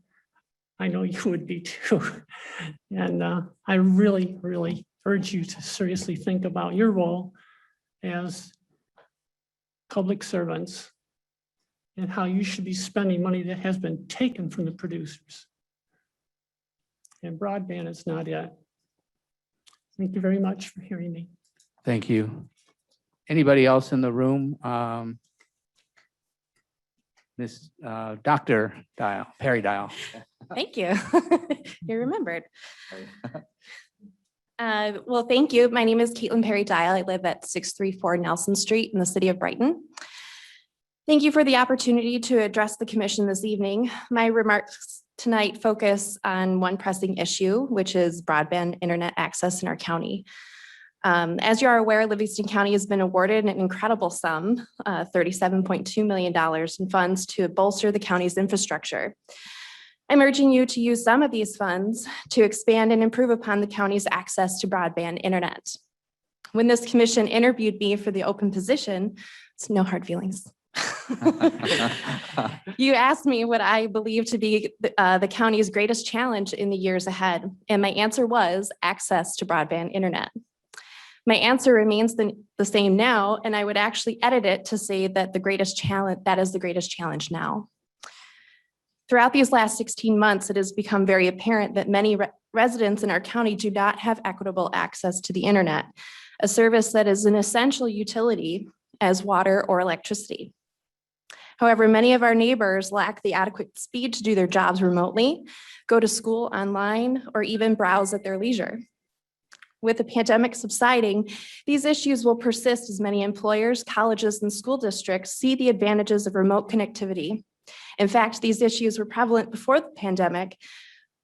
I know you would be too. And I really, really urge you to seriously think about your role as public servants and how you should be spending money that has been taken from the producers. And broadband is not it. Thank you very much for hearing me. Thank you. Anybody else in the room? Miss Dr. Dial, Perry Dial. Thank you. You remembered. Well, thank you. My name is Caitlin Perry Dial. I live at 634 Nelson Street in the city of Brighton. Thank you for the opportunity to address the commission this evening. My remarks tonight focus on one pressing issue, which is broadband internet access in our county. As you are aware, Livingston County has been awarded an incredible sum, $37.2 million in funds to bolster the county's infrastructure. I'm urging you to use some of these funds to expand and improve upon the county's access to broadband internet. When this commission interviewed me for the open position, it's no hard feelings. You asked me what I believe to be the county's greatest challenge in the years ahead, and my answer was access to broadband internet. My answer remains the same now, and I would actually edit it to say that that is the greatest challenge now. Throughout these last 16 months, it has become very apparent that many residents in our county do not have equitable access to the internet, a service that is an essential utility as water or electricity. However, many of our neighbors lack the adequate speed to do their jobs remotely, go to school online, or even browse at their leisure. With the pandemic subsiding, these issues will persist as many employers, colleges, and school districts see the advantages of remote connectivity. In fact, these issues were prevalent before the pandemic.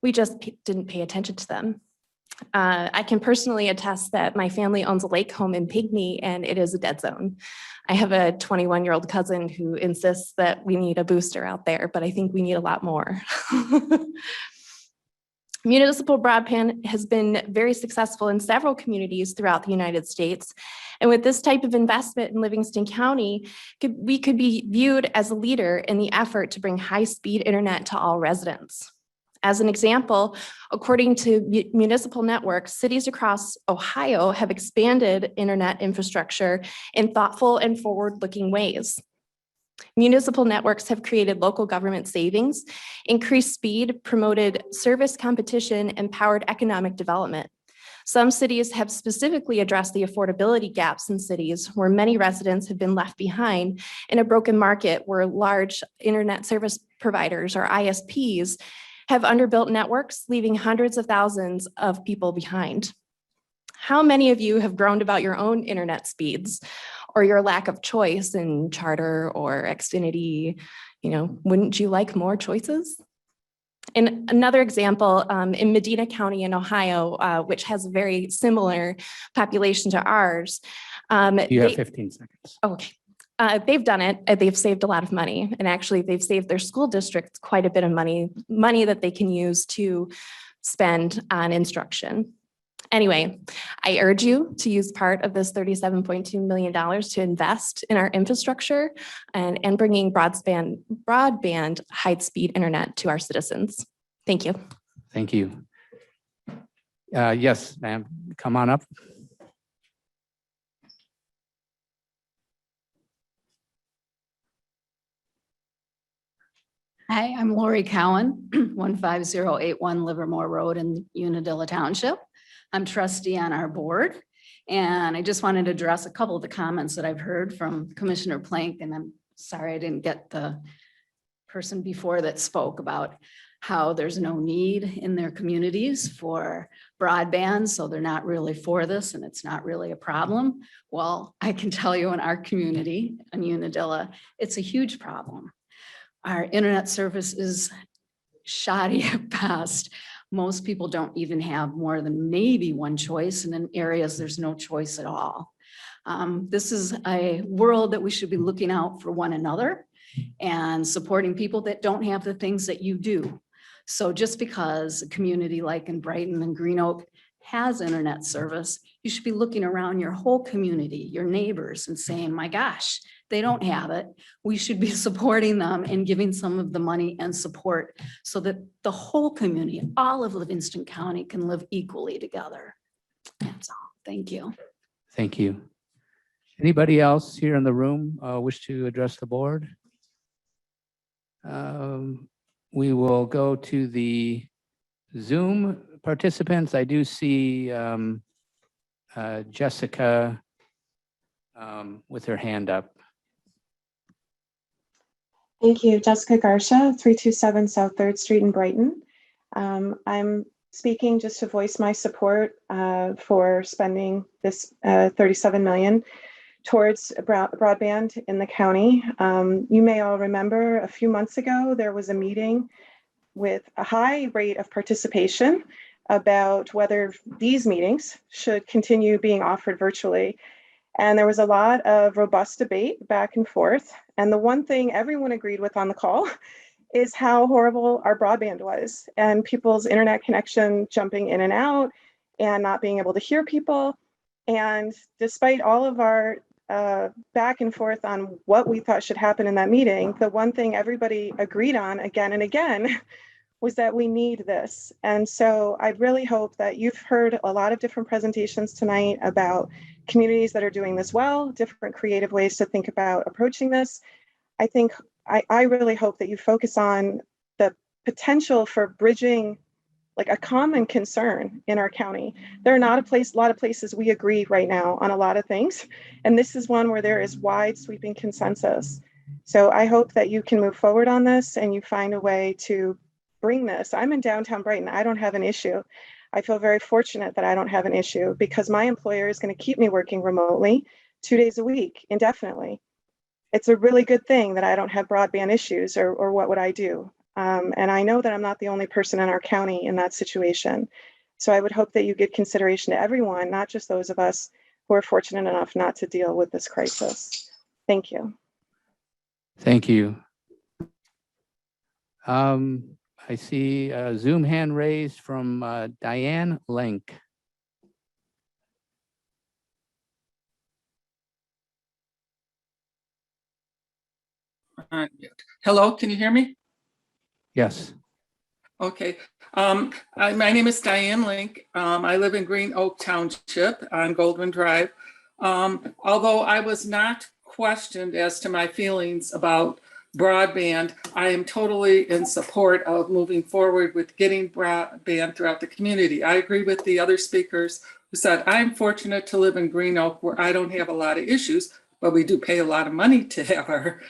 We just didn't pay attention to them. I can personally attest that my family owns a lake home in Pinckney, and it is a dead zone. I have a 21-year-old cousin who insists that we need a booster out there, but I think we need a lot more. Municipal broadband has been very successful in several communities throughout the United States. And with this type of investment in Livingston County, we could be viewed as a leader in the effort to bring high-speed internet to all residents. As an example, according to municipal networks, cities across Ohio have expanded internet infrastructure in thoughtful and forward-looking ways. Municipal networks have created local government savings, increased speed, promoted service competition, and powered economic development. Some cities have specifically addressed the affordability gaps in cities where many residents have been left behind in a broken market where large internet service providers or ISPs have underbuilt networks, leaving hundreds of thousands of people behind. How many of you have groaned about your own internet speeds or your lack of choice in Charter or Xfinity? Wouldn't you like more choices? And another example, in Medina County in Ohio, which has a very similar population to ours. You have 15 seconds. Okay. They've done it. They've saved a lot of money. And actually, they've saved their school districts quite a bit of money that they can use to spend on instruction. Anyway, I urge you to use part of this $37.2 million to invest in our infrastructure and bringing broadband high-speed internet to our citizens. Thank you. Thank you. Yes, ma'am, come on up. Hi, I'm Lori Cowan, 15081 Livermore Road in Unadilla Township. I'm trustee on our board, and I just wanted to address a couple of the comments that I've heard from Commissioner Plank, and I'm sorry I didn't get the person before that spoke about how there's no need in their communities for broadband, so they're not really for this and it's not really a problem. Well, I can tell you in our community in Unadilla, it's a huge problem. Our internet service is shoddy at best. Most people don't even have more than maybe one choice, and in areas there's no choice at all. This is a world that we should be looking out for one another and supporting people that don't have the things that you do. So just because a community like in Brighton and Green Oak has internet service, you should be looking around your whole community, your neighbors, and saying, my gosh, they don't have it. We should be supporting them and giving some of the money and support so that the whole community, all of Livingston County, can live equally together. That's all. Thank you. Thank you. Anybody else here in the room wish to address the board? We will go to the Zoom participants. I do see Jessica with her hand up. Thank you. Jessica Garcia, 327 South 3rd Street in Brighton. I'm speaking just to voice my support for spending this $37 million towards broadband in the county. You may all remember a few months ago, there was a meeting with a high rate of participation about whether these meetings should continue being offered virtually. And there was a lot of robust debate back and forth. And the one thing everyone agreed with on the call is how horrible our broadband was and people's internet connection jumping in and out and not being able to hear people. And despite all of our back and forth on what we thought should happen in that meeting, the one thing everybody agreed on again and again was that we need this. And so I really hope that you've heard a lot of different presentations tonight about communities that are doing this well, different creative ways to think about approaching this. I really hope that you focus on the potential for bridging like a common concern in our county. There are not a lot of places we agree right now on a lot of things. And this is one where there is wide sweeping consensus. So I hope that you can move forward on this and you find a way to bring this. I'm in downtown Brighton. I don't have an issue. I feel very fortunate that I don't have an issue because my employer is going to keep me working remotely 2 days a week indefinitely. It's a really good thing that I don't have broadband issues or what would I do? And I know that I'm not the only person in our county in that situation. So I would hope that you give consideration to everyone, not just those of us who are fortunate enough not to deal with this crisis. Thank you. Thank you. I see a Zoom hand raised from Diane Link. Hello, can you hear me? Yes. Okay. My name is Diane Link. I live in Green Oak Township on Goldman Drive. Although I was not questioned as to my feelings about broadband, I am totally in support of moving forward with getting broadband throughout the community. I agree with the other speakers who said, I'm fortunate to live in Green Oak where I don't have a lot of issues, but we do pay a lot of money to have our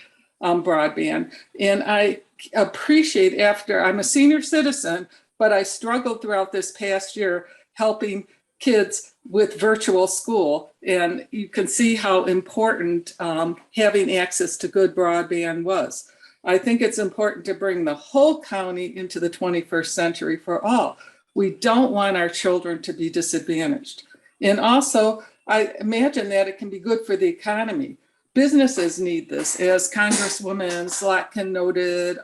broadband. And I appreciate I'm a senior citizen, but I struggled throughout this past year helping kids with virtual school. And you can see how important having access to good broadband was. I think it's important to bring the whole county into the 21st century for all. We don't want our children to be disadvantaged. And also, I imagine that it can be good for the economy. Businesses need this, as Congresswoman Slotkin noted.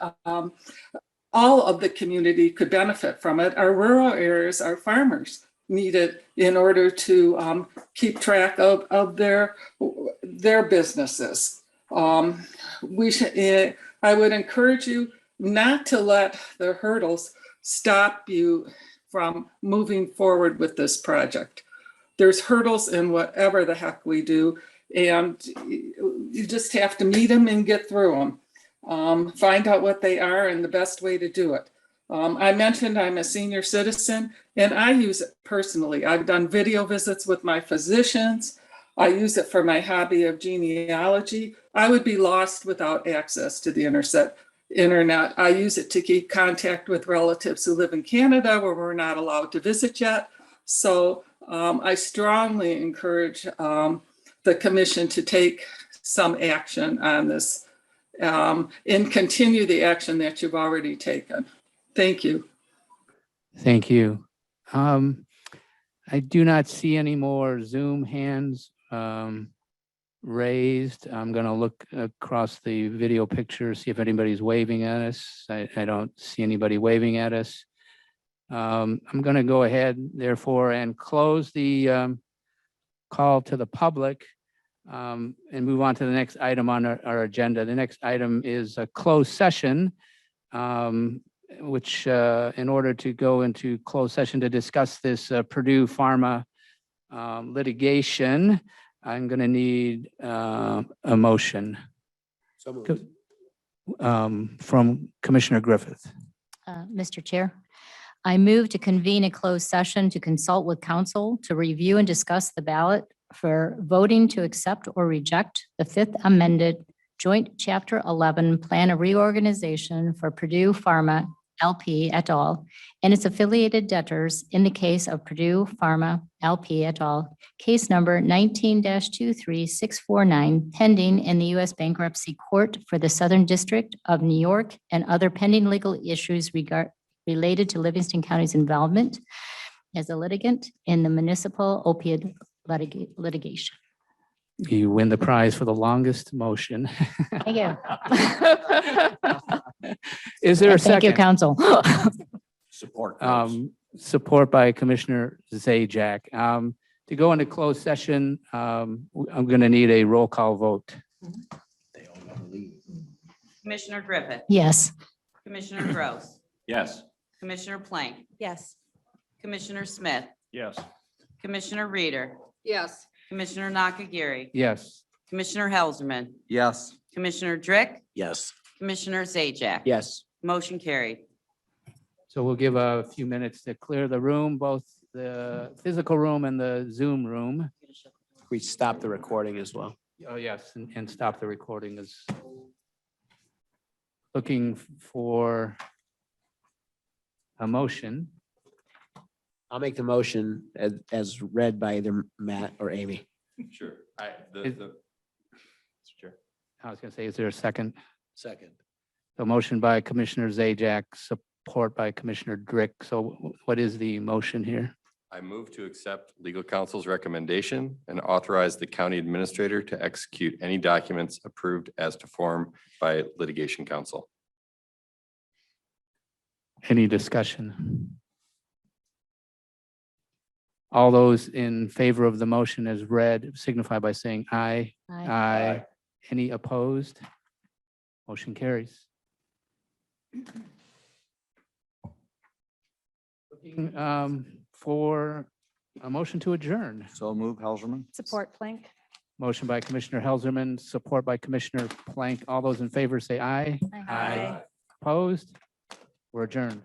All of the community could benefit from it. Our rural areas, our farmers need it in order to keep track of their businesses. I would encourage you not to let the hurdles stop you from moving forward with this project. There's hurdles in whatever the heck we do, and you just have to meet them and get through them. Find out what they are and the best way to do it. I mentioned I'm a senior citizen and I use it personally. I've done video visits with my physicians. I use it for my hobby of genealogy. I would be lost without access to the internet. I use it to keep contact with relatives who live in Canada where we're not allowed to visit yet. So I strongly encourage the commission to take some action on this and continue the action that you've already taken. Thank you. Thank you. I do not see any more Zoom hands raised. I'm going to look across the video picture, see if anybody's waving at us. I don't see anybody waving at us. I'm going to go ahead, therefore, and close the call to the public and move on to the next item on our agenda. The next item is a closed session, which in order to go into closed session to discuss this Purdue Pharma litigation, I'm going to need a motion So moved. from Commissioner Griffith. Mr. Chair, I move to convene a closed session to consult with counsel to review and discuss the ballot for voting to accept or reject the Fifth Amended Joint Chapter 11 Plan of Reorganization for Purdue Pharma LP et al. And its affiliated debtors in the case of Purdue Pharma LP et al. Case number 19-23649 pending in the U.S. Bankruptcy Court for the Southern District of New York and other pending legal issues related to Livingston County's involvement as a litigant in the municipal opioid litigation. You win the prize for the longest motion. Thank you. Is there a Thank you, second? council. Support. Rose. Support by Commissioner Zajac. To go into closed session, I'm going to need a roll call vote. Commissioner Griffith, Yes. Commissioner Gross, Yes. Commissioner Plank, Yes. Commissioner Smith, Yes. Commissioner Reader, Yes. Commissioner Nakagiri, Yes. Commissioner Helserman, Yes. Commissioner Drick, Yes. Commissioner Zajac. Yes. Motion carried. So we'll give a few minutes to clear the room, both the physical room and the Zoom room. We stop the recording as well. Oh, yes, and stop the recording is looking for a motion. I'll make the motion as read by either Matt or Amy. Sure. Is- Mr. Chair. I was going to say, is there a second? Second. The motion by Commissioner Zajac, support by Commissioner Drick. So what is the motion here? I move to accept legal counsel's recommendation and authorize the county administrator to execute any documents approved as to form by litigation counsel. Any discussion? All those in favor of the motion as read signify by saying aye. Aye. Any opposed? Motion carries. Looking for a motion to adjourn. So move, Helserman. Support Plank. Motion by Commissioner Helserman, support by Commissioner Plank. All those in favor say aye. Aye. Opposed? We're adjourned.